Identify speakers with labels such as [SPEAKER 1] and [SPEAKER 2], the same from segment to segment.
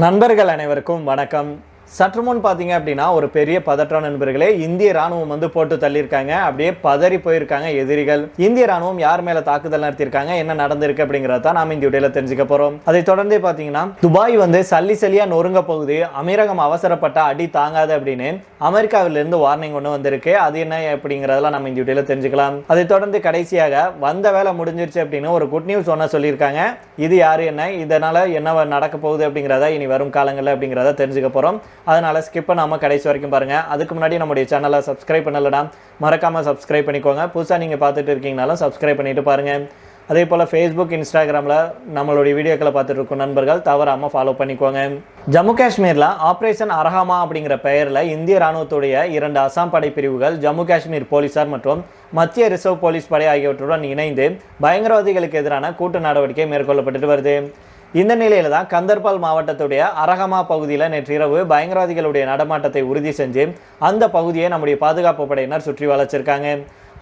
[SPEAKER 1] நண்பர்கள் அனைவருக்கும் வணக்கம். சற்று முன் பார்த்தீங்க அப்படின்னா ஒரு பெரிய பதற்றம் நண்பர்களே. இந்திய ராணுவம் போட்டு தள்ளியிருக்காங்க. அப்படியே பதறி போயிருக்காங்க எதிரிகள். இந்திய ராணுவம் யார் மேல தாக்குதல் நடத்தியிருக்காங்க, என்ன நடந்திருக்கு அப்படிங்கிறத நாம இந்த வீடியோல தெரிஞ்சுக்க போறோம். அதை தொடர்ந்து பார்த்தீங்கன்னா துபாய் சல்லி சல்லியா நொறுங்க போகுது, அமீரகம் அவசரப்பட்ட அடி தாங்காது அப்படின்னு அமெரிக்காவிலிருந்து வார்னிங் ஒன்று வந்திருக்கு. அது என்ன அப்படிங்கிறதெல்லாம் நம்ம இந்த வீடியோல தெரிஞ்சுக்கலாம். அதை தொடர்ந்து கடைசியாக வந்த வேலை முடிஞ்சிருச்சு அப்படின்னு ஒரு குட் நியூஸ் ஒன்று சொல்லியிருக்காங்க. இது யாரு, என்ன இதனால என்ன நடக்க போகுது அப்படிங்கிறத இனி வரும் காலங்களில் அப்படிங்கிறத தெரிஞ்சுக்க போறோம். அதனால ஸ்கிப் பண்ணாம கடைசி வரைக்கும் பாருங்க. அதுக்கு முன்னாடி நம்முடைய சேனலை சப்ஸ்கிரைப் பண்ணலனா மறக்காம சப்ஸ்கிரைப் பண்ணிக்கோங்க. புதுசா நீங்க பார்த்துட்டு இருக்கீங்கனாலும் சப்ஸ்கிரைப் பண்ணிட்டு பாருங்க. அதே போல் ஃபேஸ்புக், இன்ஸ்டாகிராமில் நம்மளுடைய வீடியோக்களை பார்த்துட்டு இருக்கும் நண்பர்கள் தவறாமல் ஃபாலோ பண்ணிக்கோங்க. ஜம்மு காஷ்மீரில் ஆப்ரேஷன் அரஹாமா அப்படிங்கிற பெயரில் இந்திய ராணுவத்துடைய 2 அசாம் படை பிரிவுகள், ஜம்மு காஷ்மீர் போலீசார் மற்றும் மத்திய ரிசர்வ் போலீஸ் படை ஆகியவற்றுடன் இணைந்து பயங்கரவாதிகளுக்கு எதிரான கூட்டு நடவடிக்கை மேற்கொள்ளப்பட்டு வருது. இந்த நிலையில தான் கந்தர்பால் மாவட்டத்துடைய அரஹமா பகுதியில் நேற்றிரவு பயங்கரவாதிகளுடைய நடமாட்டத்தை உறுதி செஞ்சு அந்த பகுதியை நம்முடைய பாதுகாப்பு படையினர் சுற்றி வளைச்சிருக்காங்க.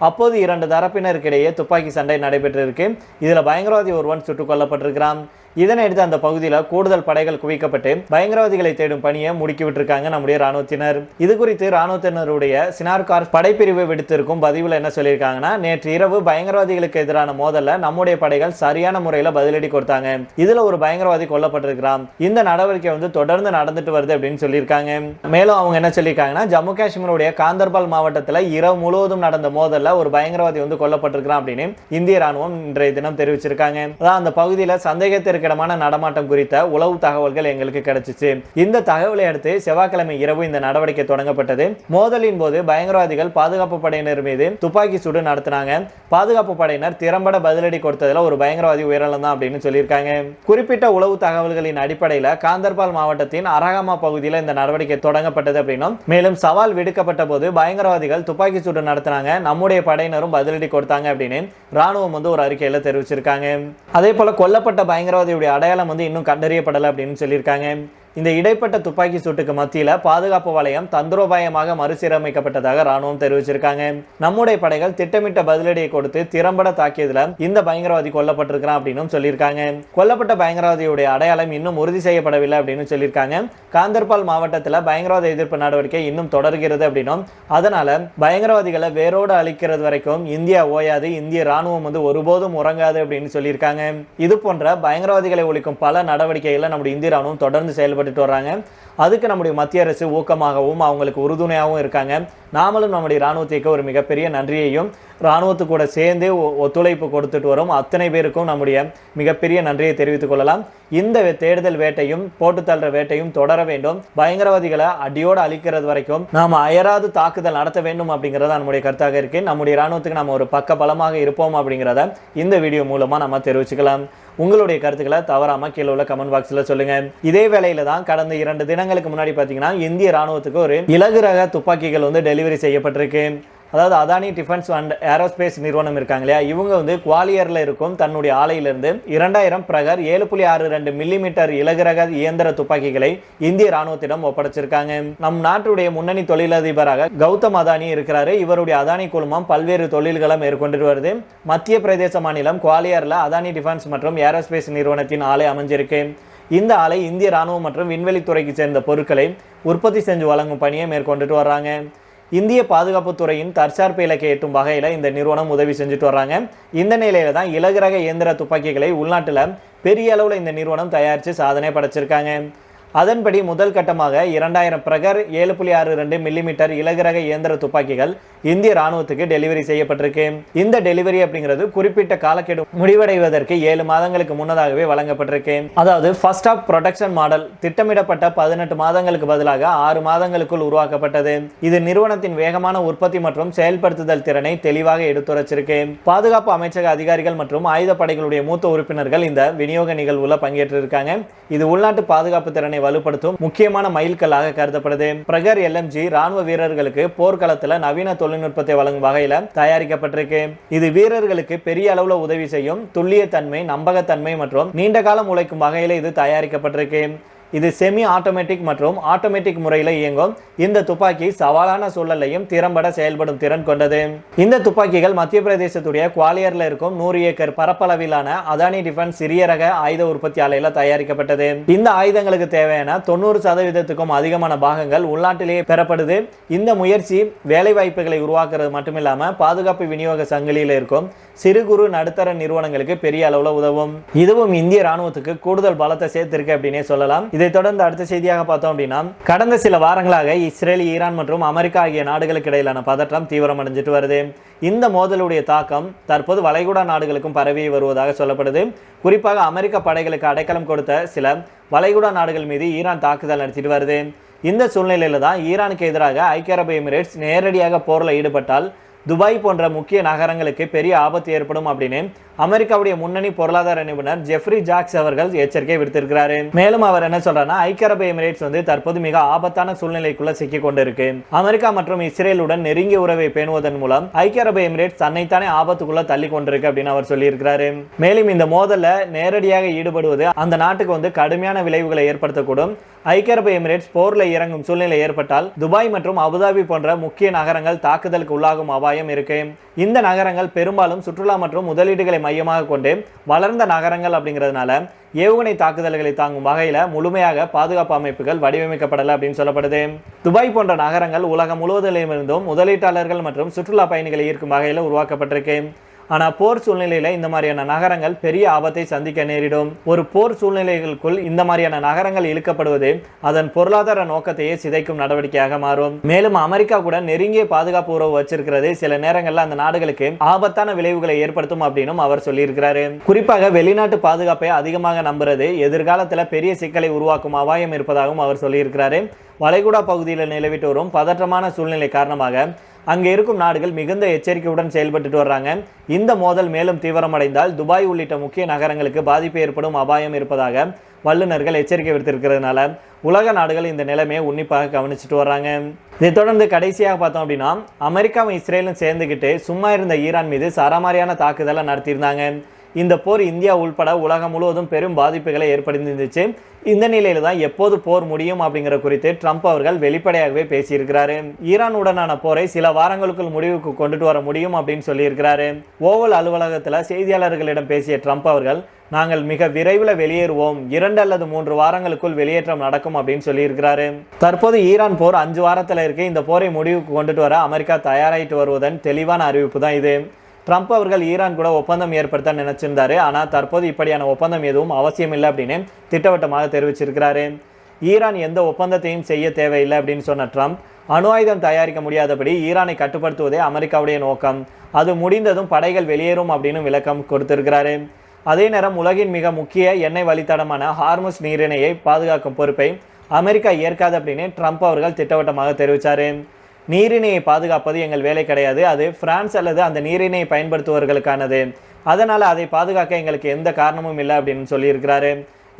[SPEAKER 1] அப்போது 2 தரப்பினருக்கிடையே துப்பாக்கி சண்டை நடைபெற்றிருக்கு. இதில் பயங்கரவாதி ஒருவன் சுட்டுக் கொல்லப்பட்டிருக்கிறான். இதனையடுத்து அந்த பகுதியில் கூடுதல் படைகள் குவிக்கப்பட்டு பயங்கரவாதிகளை தேடும் பணியை முடுக்கி விட்டுருக்காங்க நம்முடைய ராணுவத்தினர். இது குறித்து ராணுவத்தினருடைய சினார்கார் படைப்பிரிவு விடுத்திருக்கும் பதிவில் என்ன சொல்லியிருக்காங்கன்னா, நேற்று இரவு பயங்கரவாதிகளுக்கு எதிரான மோதல்ல நம்முடைய படைகள் சரியான முறையில் பதிலடி கொடுத்தாங்க. இதுல ஒரு பயங்கரவாதி கொல்லப்பட்டிருக்கிறான். இந்த நடவடிக்கை தொடர்ந்து நடந்துட்டு வருது அப்படின்னு சொல்லியிருக்காங்க. மேலும் அவங்க என்ன சொல்லியிருக்காங்கன்னா, ஜம்மு காஷ்மீருடைய காந்தர்பால் மாவட்டத்தில் இரவு முழுவதும் நடந்த மோதல்ல ஒரு பயங்கரவாதி கொல்லப்பட்டிருக்கிறான் அப்படின்னு இந்திய ராணுவம் இன்றைய தினம் தெரிவிச்சிருக்காங்க. அதான் அந்த பகுதியில் சந்தேகத்திற்கு நடமாட்டம் குறித்த உளவு தகவல்கள் எங்களுக்கு கிடைச்சிச்சு. இந்த தகவலை அடுத்து செவ்வாய்க்கிழமை இரவு இந்த நடவடிக்கை தொடங்கப்பட்டது. மோதலின் போது பயங்கரவாதிகள் பாதுகாப்பு படையினர் மீது துப்பாக்கி சூடு நடத்தினாங்க. பாதுகாப்பு படையினர் திறம்பட பதிலடி கொடுத்ததுல ஒரு பயங்கரவாதி உயிரிழந்தான் அப்படின்னு சொல்லியிருக்காங்க. குறிப்பிட்ட உளவு தகவல்களின் அடிப்படையில் காந்தர்பால் மாவட்டத்தின் அரஹமா பகுதியில் இந்த நடவடிக்கை தொடங்கப்பட்டது அப்படின்னும், மேலும் சவால் விடுக்கப்பட்ட போது பயங்கரவாதிகள் துப்பாக்கி சூடு நடத்தினாங்க, நம்முடைய படையினரும் பதிலடி கொடுத்தாங்க அப்படின்னு ராணுவம் ஒரு அறிக்கையில தெரிவிச்சிருக்காங்க. அதே போல கொல்லப்பட்ட பயங்கரவாதி அடையாளம் இன்னும் கண்டறியப்படலை அப்படின்னு சொல்லியிருக்காங்க. இந்த இடைப்பட்ட துப்பாக்கி சூட்டுக்கு மத்தியில் பாதுகாப்பு வலயம் தந்திரோபாயமாக மறுசீரமைக்கப்பட்டதாக ராணுவம் தெரிவிச்சிருக்காங்க. நம்முடைய படைகள் திட்டமிட்ட பதிலடியை கொடுத்து திறம்பட தாக்கியதுல இந்த பயங்கரவாதி கொல்லப்பட்டிருக்கிறான் அப்படின்னு சொல்லியிருக்காங்க. கொல்லப்பட்ட பயங்கரவாதியுடைய அடையாளம் இன்னும் உறுதி செய்யப்படவில்லை அப்படின்னு சொல்லியிருக்காங்க. காந்தர்பால் மாவட்டத்தில் பயங்கரவாத எதிர்ப்பு நடவடிக்கை இன்னும் தொடர்கிறது அப்படின்னும், அதனால பயங்கரவாதிகளை வேரோடு அழிக்கிறது வரைக்கும் இந்தியா ஓயாது, இந்திய ராணுவம் ஒருபோதும் உறங்காது அப்படின்னு சொல்லியிருக்காங்க. இது போன்ற பயங்கரவாதிகளை ஒழிக்கும் பல நடவடிக்கைகளை நம்முடைய இந்திய ராணுவம் தொடர்ந்து செயல்பட்டு வர்றாங்க. அதுக்கு நம்முடைய மத்திய அரசு ஊக்கமாகவும் அவங்களுக்கு உறுதுணையாகவும் இருக்காங்க. நாமளும் நம்முடைய ராணுவத்திற்கு ஒரு மிகப்பெரிய நன்றியையும், ராணுவத்து கூட சேர்ந்து ஒத்துழைப்பு கொடுத்துட்டு வரும் அத்தனை பேருக்கும் நம்முடைய மிகப்பெரிய நன்றியை தெரிவித்துக் கொள்ளலாம். இந்த தேடுதல் வேட்டையும் போட்டு தள்ளுற வேட்டையும் தொடர வேண்டும். பயங்கரவாதிகளை அடியோடு அழிக்கிறது வரைக்கும் நாம அயராது தாக்குதல் நடத்த வேண்டும் அப்படிங்கிறத நம்முடைய கருத்தாக இருக்கு. நம்முடைய ராணுவத்துக்கு நம்ம ஒரு பக்க பலமாக இருப்போம் அப்படிங்கிறத இந்த வீடியோ மூலமா நம்ம தெரிவிச்சுக்கலாம். உங்களுடைய கருத்துக்களை தவறாம கீழே உள்ள கமெண்ட் பாக்ஸ்ல சொல்லுங்க. இதே வேளையில தான் கடந்த 2 தினங்களுக்கு முன்னாடி பாத்தீங்கன்னா இந்திய ராணுவத்துக்கு ஒரு இலகு ரக துப்பாக்கிகள் டெலிவரி செய்யப்பட்டிருக்கு. அதாவது அதானி டிஃபென்ஸ் அண்ட் ஏரோஸ்பேஸ் நிறுவனம் இருக்காங்க இல்லையா, இவங்க குவாலியர்ல இருக்கும் தன்னுடைய ஆலையிலிருந்து 2000 பிரகர் 7.62 மில்லிமீட்டர் இலகு ரக இயந்திர துப்பாக்கிகளை இந்திய ராணுவத்திடம் ஒப்படைச்சிருக்காங்க. நம் நாட்டுடைய முன்னணி தொழிலதிபராக கௌதம் அதானி இருக்கிறாரு. இவருடைய அதானி குழுமம் பல்வேறு தொழில்களை மேற்கொண்டு வருது. மத்திய பிரதேச மாநிலம் குவாலியர்ல அதானி டிஃபென்ஸ் மற்றும் ஏரோஸ்பேஸ் நிறுவனத்தின் ஆலை அமைஞ்சிருக்கு. இந்த ஆலை இந்திய ராணுவம் மற்றும் விண்வெளித்துறைக்கு சேர்ந்த பொருட்களை உற்பத்தி செஞ்சு வழங்கும் பணியை மேற்கொண்டுட்டு வர்றாங்க. இந்திய பாதுகாப்பு துறையின் தற்சார்பு இலக்கை எட்டும் வகையில் இந்த நிறுவனம் உதவி செஞ்சுட்டு வர்றாங்க. இந்த நிலையில தான் இலகு ரக இயந்திர துப்பாக்கிகளை உள்நாட்டில் பெரிய அளவில் இந்த நிறுவனம் தயாரித்து சாதனை படைச்சிருக்காங்க. அதன்படி முதல் கட்டமாக 2000 பிரகர் 7.62 மில்லிமீட்டர் இலகு ரக இயந்திர துப்பாக்கிகள் இந்திய ராணுவத்துக்கு டெலிவரி செய்யப்பட்டிருக்கு. இந்த டெலிவரி அப்படிங்கிறது குறிப்பிட்ட காலக்கெடு முடிவடைவதற்கு 7 மாதங்களுக்கு முன்னதாகவே வழங்கப்பட்டிருக்கு. அதாவது ஃபர்ஸ்ட் ஆஃப் ப்ரொடக்ஷன் மாடல் திட்டமிடப்பட்ட 18 மாதங்களுக்கு பதிலாக 6 மாதங்களுக்குள் உருவாக்கப்பட்டது. இது நிறுவனத்தின் வேகமான உற்பத்தி மற்றும் செயல்படுத்துதல் திறனை தெளிவாக எடுத்துரைச்சிருக்கு. பாதுகாப்பு அமைச்சக அதிகாரிகள் மற்றும் ஆயுதப்படைகளுடைய மூத்த உறுப்பினர்கள் இந்த விநியோக நிகழ்வுல பங்கேற்றிருக்காங்க. இது உள்நாட்டு பாதுகாப்பு திறனை வலுப்படுத்தும் முக்கியமான மைல்கல்லாக கருதப்படுது. பிரகர் LMG ராணுவ வீரர்களுக்கு போர்க்களத்தில் நவீன தொழில்நுட்பத்தை வழங்கும் வகையில் தயாரிக்கப்பட்டிருக்கு. இது வீரர்களுக்கு பெரிய அளவுல உதவி செய்யும். துல்லியத்தன்மை, நம்பகத்தன்மை மற்றும் நீண்ட காலம் உழைக்கும் வகையில் இது தயாரிக்கப்பட்டிருக்கு. இது செமி ஆட்டோமேட்டிக் மற்றும் ஆட்டோமேட்டிக் முறையில் இயங்கும். இந்த துப்பாக்கி சவாலான சூழலையும் திறம்பட செயல்படும் திறன் கொண்டது. இந்த துப்பாக்கிகள் மத்திய பிரதேசத்துடைய குவாலியர்ல இருக்கும் 100 ஏக்கர் பரப்பளவிலான அதானி டிஃபென்ஸ் சிறிய ரக ஆயுத உற்பத்தி ஆலையில தயாரிக்கப்பட்டது. இந்த ஆயுதங்களுக்கு தேவையான 90% அதிகமான பாகங்கள் உள்நாட்டிலேயே பெறப்படுது. இந்த முயற்சி வேலை வாய்ப்புகளை உருவாக்குறது மட்டுமில்லாம பாதுகாப்பு விநியோக சங்கிலியில் இருக்கும் சிறு குறு நடுத்தர நிறுவனங்களுக்கு பெரிய அளவுல உதவும். இதுவும் இந்திய ராணுவத்துக்கு கூடுதல் பலத்தை சேர்த்திருக்கு அப்படின்னே சொல்லலாம். இதை தொடர்ந்து அடுத்த செய்தியாக பார்த்தோம் அப்படின்னா, கடந்த சில வாரங்களாக இஸ்ரேல், ஈரான் மற்றும் அமெரிக்கா ஆகிய நாடுகளுக்கு இடையிலான பதற்றம் தீவிரமடைஞ்சிட்டு வருது. இந்த மோதலுடைய தாக்கம் தற்போது வளைகுடா நாடுகளுக்கும் பரவி வருவதாக சொல்லப்படுது. குறிப்பாக அமெரிக்க படைகளுக்கு அடைக்கலம் கொடுத்த சில வளைகுடா நாடுகள் மீது ஈரான் தாக்குதல் நடத்திட்டு வருது. இந்த சூழ்நிலையில தான் ஈரானுக்கு எதிராக ஐக்கிய அரபு எமிரேட்ஸ் நேரடியாக போரில் ஈடுபட்டால் துபாய் போன்ற முக்கிய நகரங்களுக்கு பெரிய ஆபத்து ஏற்படும் அப்படின்னு அமெரிக்காவுடைய முன்னணி பொருளாதார நிபுணர் ஜெஃப்ரி ஜாக்ஸ் அவர்கள் எச்சரிக்கை விடுத்திருக்கிறாரு. மேலும் அவர் என்ன சொல்றாருன்னா, ஐக்கிய அரபு எமிரேட்ஸ் தற்போது மிக ஆபத்தான சூழ்நிலைக்குள்ள சிக்கிக் கொண்டிருக்கு. அமெரிக்கா மற்றும் இஸ்ரேலுடன் நெருங்கிய உறவை பேணுவதன் மூலம் ஐக்கிய அரபு எமிரேட்ஸ் தன்னைத்தானே ஆபத்துக்குள்ள தள்ளி கொண்டிருக்கு அப்படின்னு அவர் சொல்லியிருக்கிறாரு. மேலும் இந்த மோதல்ல நேரடியாக ஈடுபடுவது அந்த நாட்டுக்கு கடுமையான விளைவுகளை ஏற்படுத்தக்கூடும். ஐக்கிய அரபு எமிரேட்ஸ் போர்ல இறங்கும் சூழ்நிலை ஏற்பட்டால் துபாய் மற்றும் அபுதாபி போன்ற முக்கிய நகரங்கள் தாக்குதலுக்கு உள்ளாகும் அபாயம் இருக்கு. இந்த நகரங்கள் பெரும்பாலும் சுற்றுலா மற்றும் முதலீடுகளை மையமாக கொண்டு வளர்ந்த நகரங்கள் அப்படிங்கிறதுனால ஏவுகணை தாக்குதல்களை தாங்கும் வகையில முழுமையாக பாதுகாப்பு அமைப்புகள் வடிவமைக்கப்படல அப்படின்னு சொல்லப்படுது. துபாய் போன்ற நகரங்கள் உலகம் முழுவதிலிருந்தும் முதலீட்டாளர்கள் மற்றும் சுற்றுலா பயணிகளை ஈர்க்கும் வகையில் உருவாக்கப்பட்டிருக்கு. ஆனா போர் சூழ்நிலையில இந்த மாதிரியான நகரங்கள் பெரிய ஆபத்தை சந்திக்க நேரிடும். ஒரு போர் சூழ்நிலைகளுக்குள் இந்த மாதிரியான நகரங்கள் இழுக்கப்படுவது அதன் பொருளாதார நோக்கத்தையே சிதைக்கும் நடவடிக்கையாக மாறும். மேலும் அமெரிக்கா கூட நெருங்கிய பாதுகாப்பு உறவு வச்சிருக்கிறது சில நேரங்கள்ல அந்த நாடுகளுக்கு ஆபத்தான விளைவுகளை ஏற்படுத்தும் அப்படின்னு அவர் சொல்லியிருக்கிறாரு. குறிப்பாக வெளிநாட்டு பாதுகாப்பை அதிகமாக நம்புறது எதிர்காலத்துல பெரிய சிக்கலை உருவாக்கும் அபாயம் இருப்பதாகவும் அவர் சொல்லியிருக்கிறாரு. வளைகுடா பகுதியில் நிலவிட்டு வரும் பதற்றமான சூழ்நிலை காரணமாக அங்கே இருக்கும் நாடுகள் மிகுந்த எச்சரிக்கையுடன் செயல்பட்டு வர்றாங்க. இந்த மோதல் மேலும் தீவிரமடைந்தால் துபாய் உள்ளிட்ட முக்கிய நகரங்களுக்கு பாதிப்பு ஏற்படும் அபாயம் இருப்பதாக வல்லுநர்கள் எச்சரிக்கை விடுத்திருக்கிறதுனால உலக நாடுகள் இந்த நிலைமையை உன்னிப்பாக கவனிச்சுட்டு வர்றாங்க. இதை தொடர்ந்து கடைசியாக பார்த்தோம் அப்படின்னா, அமெரிக்காவும் இஸ்ரேலும் சேர்ந்துக்கிட்டு சும்மா இருந்த ஈரான் மீது சராமாரியான தாக்குதலை நடத்தியிருந்தாங்க. இந்த போர் இந்தியா உள்பட உலகம் முழுவதும் பெரும் பாதிப்புகளை ஏற்படுத்தியிருந்துச்சு. இந்த நிலையில தான் எப்போது போர் முடியும் அப்படிங்கிற குறித்து ட்ரம்ப் அவர்கள் வெளிப்படையாகவே பேசியிருக்கிறாரு. ஈரானுடனான போரை சில வாரங்களுக்குள் முடிவுக்கு கொண்டுட்டு வர முடியும் அப்படின்னு சொல்லியிருக்கிறாரு. ஓவல் அலுவலகத்தில் செய்தியாளர்களிடம் பேசிய ட்ரம்ப் அவர்கள், நாங்கள் மிக விரைவில் வெளியேறுவோம், 2 அல்லது 3 வாரங்களுக்குள் வெளியேற்றம் நடக்கும் அப்படின்னு சொல்லியிருக்கிறாரு. தற்போது ஈரான் போர் 5 வாரத்தில் இருக்கு. இந்த போரை முடிவுக்கு கொண்டுட்டு வர அமெரிக்கா தயாராகிட்டு வருவதன் தெளிவான அறிவிப்பு தான் இது. ட்ரம்ப் அவர்கள் ஈரான் கூட ஒப்பந்தம் ஏற்படுத்த நினைச்சிருந்தாரு. ஆனால் தற்போது இப்படியான ஒப்பந்தம் எதுவும் அவசியம் இல்லை அப்படின்னு திட்டவட்டமாக தெரிவிச்சிருக்கிறாரு. ஈரான் எந்த ஒப்பந்தத்தையும் செய்ய தேவையில்லை அப்படின்னு சொன்ன ட்ரம்ப், அணு ஆயுதம் தயாரிக்க முடியாதபடி ஈரானை கட்டுப்படுத்துவதே அமெரிக்காவுடைய நோக்கம், அது முடிந்ததும் படைகள் வெளியேறும் அப்படின்னு விளக்கம் கொடுத்திருக்கிறாரு. அதே நேரம் உலகின் மிக முக்கிய எண்ணெய் வழித்தடமான ஹார்முஸ் நீரிணையை பாதுகாக்கும் பொறுப்பை அமெரிக்கா ஏற்காது அப்படின்னு ட்ரம்ப் அவர்கள் திட்டவட்டமாக தெரிவித்தார். நீரிணையை பாதுகாப்பது எங்கள் வேலை கிடையாது, அது பிரான்ஸ் அல்லது அந்த நீரிணையை பயன்படுத்துவர்களுக்கானது, அதனால் அதை பாதுகாக்க எங்களுக்கு எந்த காரணமும் இல்லை அப்படின்னு சொல்லியிருக்கிறாரு.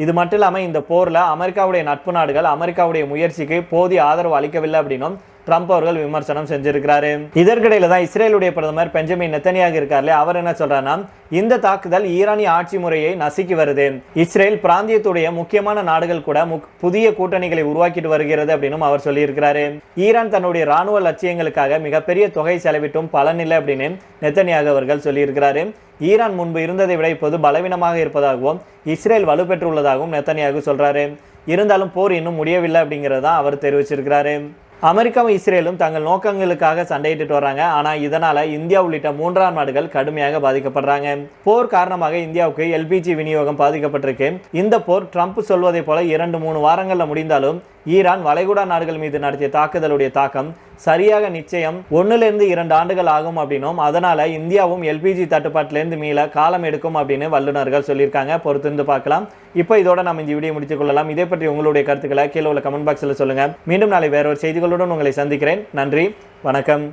[SPEAKER 1] இது மட்டும் இல்லாமல் இந்த போரில் அமெரிக்காவுடைய நட்பு நாடுகள் அமெரிக்காவுடைய முயற்சிக்கு போதிய ஆதரவு அளிக்கவில்லை அப்படின்னும் ட்ரம்ப் அவர்கள் விமர்சனம் செஞ்சிருக்கிறாரு. இதற்கிடையில தான் இஸ்ரேலுடைய பிரதமர் பெஞ்சமின் நெத்தனியாக இருக்கார்ல, அவர் என்ன சொல்றாருன்னா, இந்த தாக்குதல் ஈரானிய ஆட்சி முறையை நசுக்கி வருது, இஸ்ரேல் பிராந்தியத்துடைய முக்கியமான நாடுகள் கூட புதிய கூட்டணிகளை உருவாக்கிட்டு வருகிறது அப்படின்னு அவர் சொல்லியிருக்கிறாரு. ஈரான் தன்னுடைய ராணுவ லட்சியங்களுக்காக மிகப்பெரிய தொகை செலவிட்டும் பலனில்லை அப்படின்னு நெத்தனியாக அவர்கள் சொல்லியிருக்கிறாரு. ஈரான் முன்பு இருந்ததை விட இப்போது பலவீனமாக இருப்பதாகவும் இஸ்ரேல் வலுப்பெற்றுள்ளதாகவும் நெத்தனியாக சொல்றாரு. இருந்தாலும் போர் இன்னும் முடியவில்லை அப்படிங்கிறத அவர் தெரிவிச்சிருக்கிறாரு. அமெரிக்காவும் இஸ்ரேலும் தங்கள் நோக்கங்களுக்காக சண்டையிட்டு வர்றாங்க. ஆனால் இதனால இந்தியா உள்ளிட்ட 3ஆம் நாடுகள் கடுமையாக பாதிக்கப்படுறாங்க. போர் காரணமாக இந்தியாவுக்கு எல்பிஜி விநியோகம் பாதிக்கப்பட்டிருக்கு. இந்த போர் ட்ரம்ப் சொல்வதை போல 2-3 வாரங்களில் முடிந்தாலும் ஈரான் வளைகுடா நாடுகள் மீது நடத்திய தாக்குதலுடைய தாக்கம் சரியாக நிச்சயம் 1-2 ஆண்டுகள் ஆகும் அப்படின்னும், அதனால இந்தியாவும் எல்பிஜி தட்டுப்பாட்டிலிருந்து மீள காலம் எடுக்கும் அப்படின்னு வல்லுநர்கள் சொல்லியிருக்காங்க. பொறுத்திருந்து பார்க்கலாம். இப்போ இதோட நம்ம இந்த வீடியோ முடித்துக் கொள்ளலாம். இதை பற்றி உங்களுடைய கருத்துக்களை கீழே உள்ள கமெண்ட் பாக்ஸில் சொல்லுங்க. மீண்டும் நாளை வேற ஒரு செய்திகளுடன் உங்களை சந்திக்கிறேன். நன்றி, வணக்கம்.